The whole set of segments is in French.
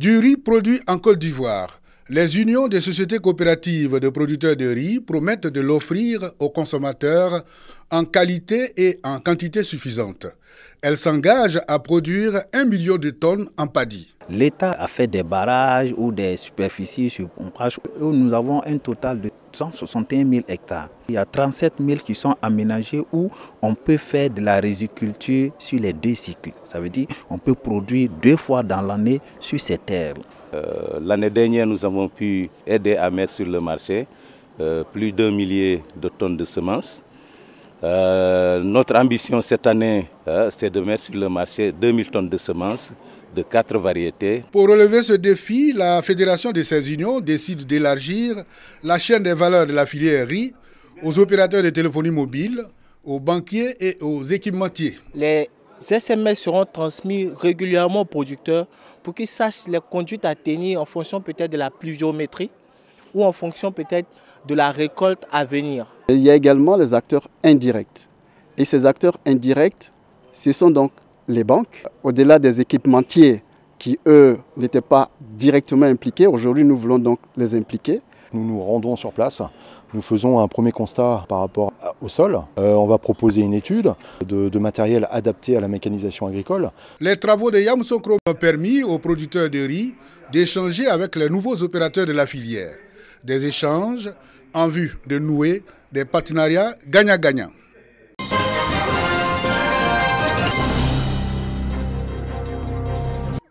Du riz produit en Côte d'Ivoire. Les unions des sociétés coopératives de producteurs de riz promettent de l'offrir aux consommateurs en qualité et en quantité suffisante. Elles s'engagent à produire 1 million de tonnes en paddy. L'État a fait des barrages ou des superficies sur pompage où nous avons un total de 161 000 hectares. Il y a 37 000 qui sont aménagés où on peut faire de la riziculture sur les 2 cycles. Ça veut dire qu'on peut produire 2 fois dans l'année sur ces terres. L'année dernière, nous avons pu aider à mettre sur le marché plus d'1 millier de tonnes de semences. Notre ambition cette année, c'est de mettre sur le marché 2000 tonnes de semences de 4 variétés. Pour relever ce défi, la Fédération de ces unions décide d'élargir la chaîne des valeurs de la filière riz aux opérateurs de téléphonie mobile, aux banquiers et aux équipementiers. Les SMS seront transmis régulièrement aux producteurs pour qu'ils sachent les conduites à tenir en fonction peut-être de la pluviométrie ou en fonction peut-être de la récolte à venir. Il y a également les acteurs indirects. Et ces acteurs indirects, ce sont donc les banques. Au-delà des équipementiers qui, eux, n'étaient pas directement impliqués, aujourd'hui nous voulons donc les impliquer. Nous nous rendons sur place, nous faisons un premier constat par rapport au sol. On va proposer une étude de matériel adapté à la mécanisation agricole. Les travaux de Yamoussoukro ont permis aux producteurs de riz d'échanger avec les nouveaux opérateurs de la filière. Des échanges en vue de nouer des partenariats gagnant-gagnant.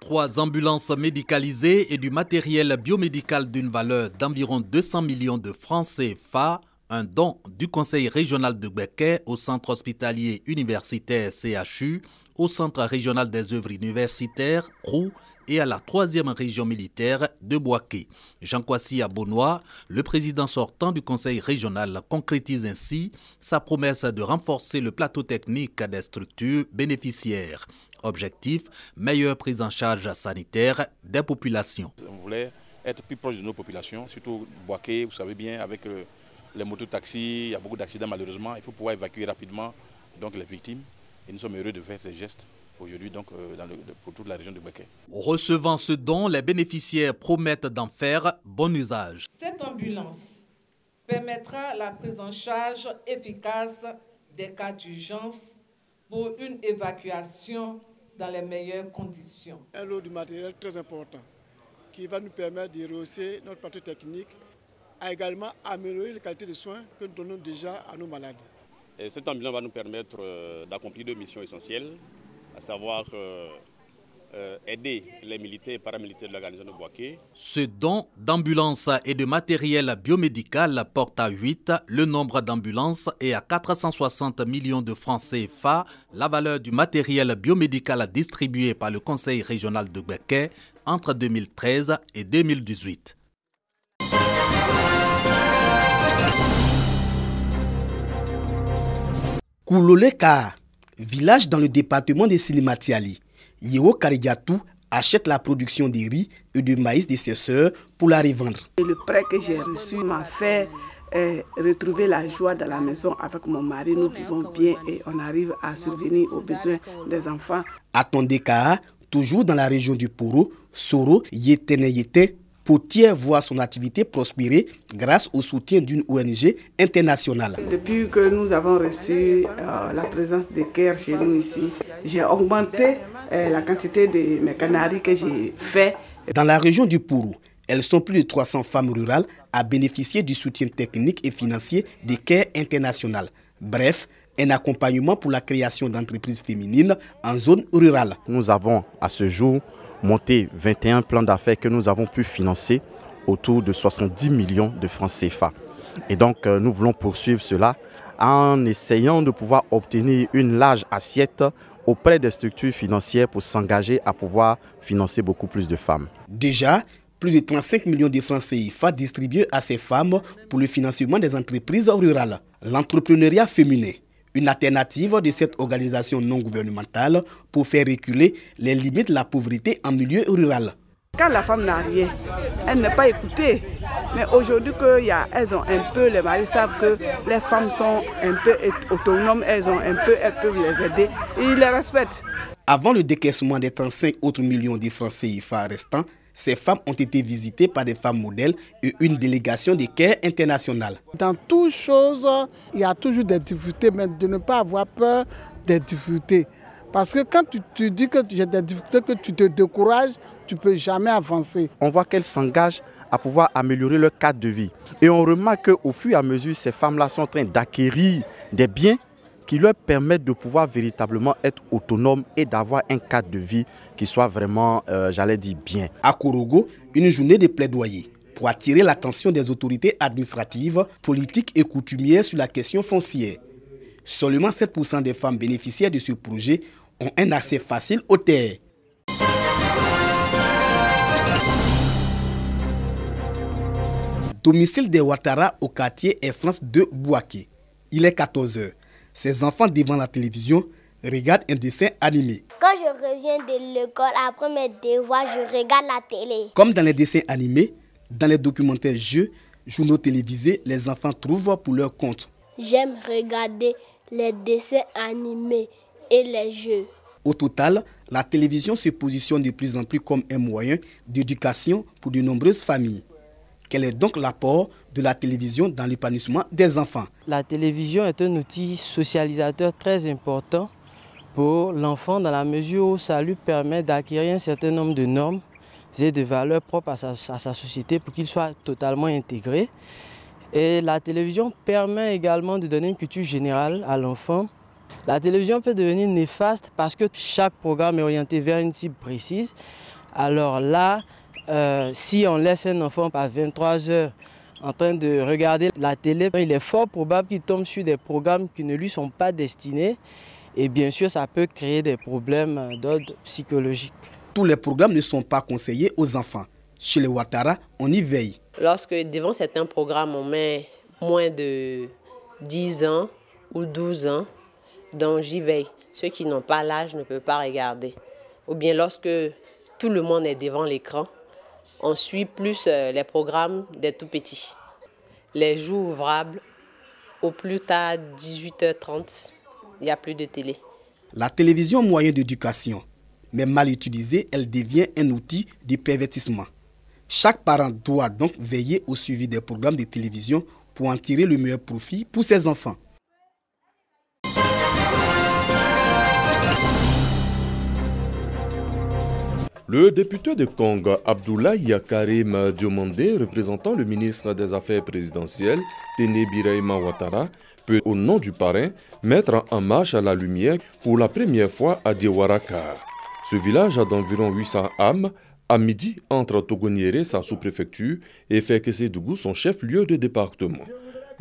Trois ambulances médicalisées et du matériel biomédical d'une valeur d'environ 200 millions de francs CFA, un don du Conseil régional de Gbeke au Centre hospitalier universitaire CHU, au Centre régional des œuvres universitaires CROU et à la 3e région militaire de Bouaké. Jean Kwasi Abonois, le président sortant du Conseil régional, concrétise ainsi sa promesse de renforcer le plateau technique des structures bénéficiaires. Objectif, meilleure prise en charge sanitaire des populations. On voulait être plus proche de nos populations, surtout Bouaké, vous savez bien, avec les mototaxis, il y a beaucoup d'accidents malheureusement. Il faut pouvoir évacuer rapidement donc, les victimes. Et nous sommes heureux de faire ces gestes aujourd'hui pour toute la région de Bouaké. Recevant ce don, les bénéficiaires promettent d'en faire bon usage. Cette ambulance permettra la prise en charge efficace des cas d'urgence pour une évacuation dans les meilleures conditions. Un lot de matériel très important qui va nous permettre de rehausser notre plateau technique, a également améliorer la qualité de soins que nous donnons déjà à nos malades. Et cette ambulance va nous permettre d'accomplir 2 missions essentielles, à savoir aider les militaires et paramilitaires de l'organisation de Bouaké. Ce don d'ambulances et de matériel biomédical porte à 8 le nombre d'ambulances et à 460 millions de francs CFA la valeur du matériel biomédical distribué par le Conseil régional de Gbeke entre 2013 et 2018. Kouloleka, village dans le département de Silimatiali, Yeo Karidiatou achète la production de riz et de maïs de ses sœurs pour la revendre. Le prêt que j'ai reçu m'a fait retrouver la joie dans la maison avec mon mari. Nous vivons bien et on arrive à subvenir aux besoins des enfants. À Tondeka, toujours dans la région du Poro, Soro Yeteneyete Potier voit son activité prospérer grâce au soutien d'une ONG internationale. Depuis que nous avons reçu la présence de CARE chez nous ici, j'ai augmenté la quantité de mes canaries que j'ai fait. Dans la région du Poro, elles sont plus de 300 femmes rurales à bénéficier du soutien technique et financier de CARE international. Bref, un accompagnement pour la création d'entreprises féminines en zone rurale. Nous avons à ce jour monté 21 plans d'affaires que nous avons pu financer autour de 70 millions de francs CFA. Et donc nous voulons poursuivre cela en essayant de pouvoir obtenir une large assiette auprès des structures financières pour s'engager à pouvoir financer beaucoup plus de femmes. Déjà, plus de 35 millions de francs CFA distribués à ces femmes pour le financement des entreprises rurales. L'entrepreneuriat féminin, une alternative de cette organisation non gouvernementale pour faire reculer les limites de la pauvreté en milieu rural. Quand la femme n'a rien, elle n'est pas écoutée. Mais aujourd'hui qu'elles ont un peu, les maris savent que les femmes sont un peu autonomes, elles peuvent les aider et ils les respectent. Avant le décaissement des 35 autres millions de francs CFA restants, Ces femmes ont été visitées par des femmes modèles et une délégation de Care International. Dans toutes choses, il y a toujours des difficultés, mais de ne pas avoir peur des difficultés. Parce que quand tu dis que j'ai des difficultés, que tu te décourages, tu ne peux jamais avancer. On voit qu'elles s'engagent à pouvoir améliorer leur cadre de vie. Et on remarque qu'au fur et à mesure, ces femmes-là sont en train d'acquérir des biens qui leur permettent de pouvoir véritablement être autonomes et d'avoir un cadre de vie qui soit vraiment, j'allais dire, bien. À Korogo, une journée de plaidoyer pour attirer l'attention des autorités administratives, politiques et coutumières sur la question foncière. Seulement 7% des femmes bénéficiaires de ce projet ont un accès facile aux terres. Domicile des Ouattara au quartier Air France de Bouaké. Il est 14 h. Ces enfants devant la télévision regardent un dessin animé. Quand je reviens de l'école, après mes devoirs, je regarde la télé. Comme dans les dessins animés, dans les documentaires jeux, journaux télévisés, les enfants trouvent pour leur compte. J'aime regarder les dessins animés et les jeux. Au total, la télévision se positionne de plus en plus comme un moyen d'éducation pour de nombreuses familles. Quel est donc l'apport de la télévision dans l'épanouissement des enfants? La télévision est un outil socialisateur très important pour l'enfant dans la mesure où ça lui permet d'acquérir un certain nombre de normes et de valeurs propres à sa société pour qu'il soit totalement intégré. Et la télévision permet également de donner une culture générale à l'enfant. La télévision peut devenir néfaste parce que chaque programme est orienté vers une cible précise. Alors là, si on laisse un enfant à 23 h en train de regarder la télé, il est fort probable qu'il tombe sur des programmes qui ne lui sont pas destinés. Et bien sûr, ça peut créer des problèmes d'ordre psychologique. Tous les programmes ne sont pas conseillés aux enfants. Chez les Ouattara, on y veille. Lorsque devant certains programmes, on met moins de 10 ans ou 12 ans, donc j'y veille. Ceux qui n'ont pas l'âge ne peuvent pas regarder. Ou bien lorsque tout le monde est devant l'écran, on suit plus les programmes des tout-petits. Les jours ouvrables, au plus tard 18 h 30, il n'y a plus de télé. La télévision, moyen d'éducation, mais mal utilisée, elle devient un outil de pervertissement. Chaque parent doit donc veiller au suivi des programmes de télévision pour en tirer le meilleur profit pour ses enfants. Le député de Kong, Abdoulaye Karim Diomandé, représentant le ministre des Affaires présidentielles, Téné Birahima Ouattara, peut, au nom du parrain, mettre en marche la lumière pour la première fois à Diawara-Kar. Ce village d'environ 800 âmes, à midi entre Togoniéré, sa sous-préfecture, et Fekese-Dougou, son chef-lieu de département.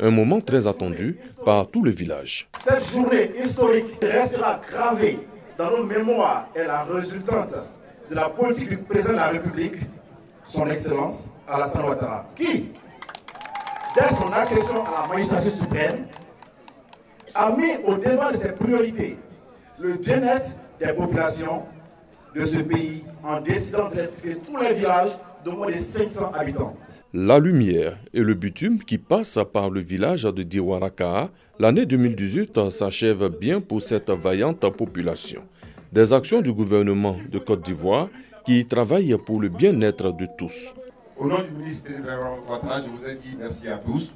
Un moment très attendu par tout le village. Cette journée historique restera gravée dans nos mémoires et la résultante de la politique du président de la République, son Excellence Alassane Ouattara, qui, dès son accession à la magistrature suprême, a mis au devant de ses priorités le bien-être des populations de ce pays en décidant d'électrifier tous les villages de moins de 500 habitants. La lumière et le bitume qui passent par le village de Diawara-Kar, l'année 2018 s'achève bien pour cette vaillante population. Des actions du gouvernement de Côte d'Ivoire qui travaillent pour le bien-être de tous. Au nom du ministre Ouattara, je voudrais dire merci à tous.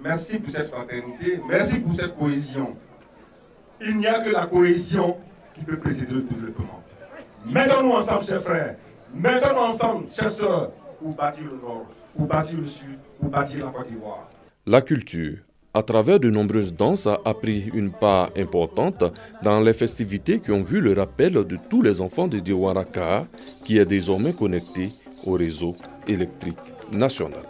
Merci pour cette fraternité, merci pour cette cohésion. Il n'y a que la cohésion qui peut précéder le développement. Mettons-nous ensemble, chers frères, mettons-nous ensemble, chers sœurs, pour bâtir le Nord, pour bâtir le Sud, pour bâtir la Côte d'Ivoire. La culture, à travers de nombreuses danses, a pris une part importante dans les festivités qui ont vu le rappel de tous les enfants de Diawara-Kar, qui est désormais connecté au réseau électrique national.